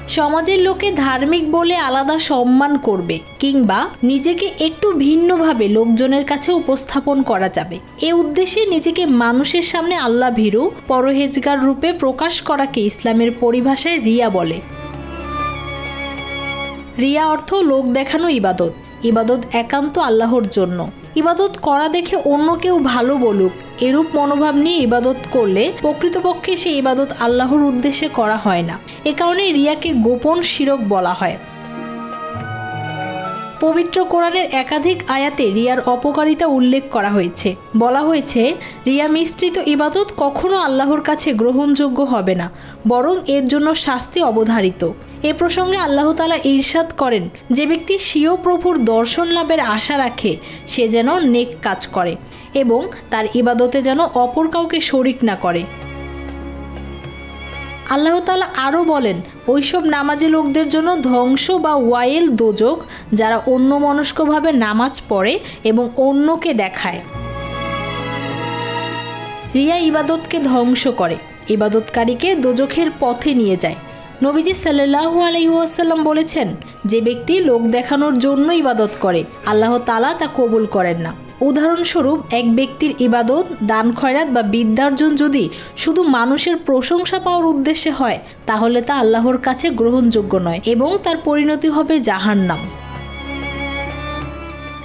সমাজের লোকে ধার্মিক বলে আলাদা সম্মান করবে কিংবা নিজেকে একটু ভিন্নভাবে লোকজনের কাছে উপস্থাপন করা যাবে। এ উদ্দেশ্যে নিজেকে মানুষের সামনে আল্লাহ ভীরু পরহেজগার রূপে প্রকাশ করাকে ইসলামের পরিভাষায় রিয়া বলে। রিয়া অর্থ লোক দেখানো ইবাদত। ইবাদত একান্ত আল্লাহর জন্য। ইবাদত করা দেখে অন্য কেউ ভালো বলুক, এরূপ মনোভাব নিয়ে ইবাদত করলে প্রকৃতপক্ষে সেই ইবাদত আল্লাহর উদ্দেশ্যে করা হয় না। এ কারণে রিয়াকে গোপন শিরক বলা হয়। পবিত্র কোরআনের একাধিক আয়াতে রিয়ার অপকারিতা উল্লেখ করা হয়েছে। বলা হয়েছে, রিয়া মিশ্রিত ইবাদত কখনো আল্লাহর কাছে গ্রহণযোগ্য হবে না, বরং এর জন্য শাস্তি অবধারিত। এ প্রসঙ্গে আল্লাহ তাআলা ইরশাদ করেন, যে ব্যক্তি স্বীয় প্রভুর দর্শন লাভের আশা রাখে সে যেন নেক কাজ করে এবং তার ইবাদতে যেন অপর কাউকে শরিক না করে। আল্লাহ তাআলা আরও বলেন, ওইসব নামাজি লোকদের জন্য ধ্বংস বা ওয়াইল দোজখ যারা অন্যমনস্কভাবে নামাজ পড়ে এবং অন্যকে দেখায়। রিয়া ইবাদতকে ধ্বংস করে, ইবাদতকারীকে দোজখের পথে নিয়ে যায়। নবীজি সাল্লাল্লাহু আলাইহি ওয়াসাল্লাম বলেছেন, যে ব্যক্তি লোক দেখানোর জন্য ইবাদত করে আল্লাহ তাআলা তা কবুল করেন না। উদাহরণস্বরূপ, এক ব্যক্তির ইবাদত, দান খয়রাত বা বিদ্যার্জন যদি শুধু মানুষের প্রশংসা পাওয়ার উদ্দেশ্যে হয় তাহলে তা আল্লাহর কাছে গ্রহণযোগ্য নয় এবং তার পরিণতি হবে জাহান্নাম।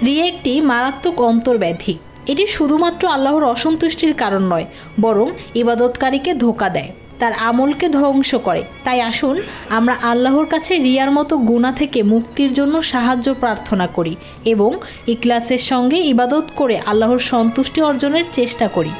রিয়া একটি মারাত্মক অন্তর্ব্যাধি। এটি শুধুমাত্র আল্লাহর অসন্তুষ্টির কারণ নয়, বরং ইবাদতকারীকে ধোঁকা দেয়, তার আমলকে ধ্বংস করে। তাই আসুন আমরা আল্লাহর কাছে রিয়ার মতো গুনাহ থেকে মুক্তির জন্য সাহায্য প্রার্থনা করি এবং ইখলাসের সঙ্গে ইবাদত করে আল্লাহর সন্তুষ্টি অর্জনের চেষ্টা করি।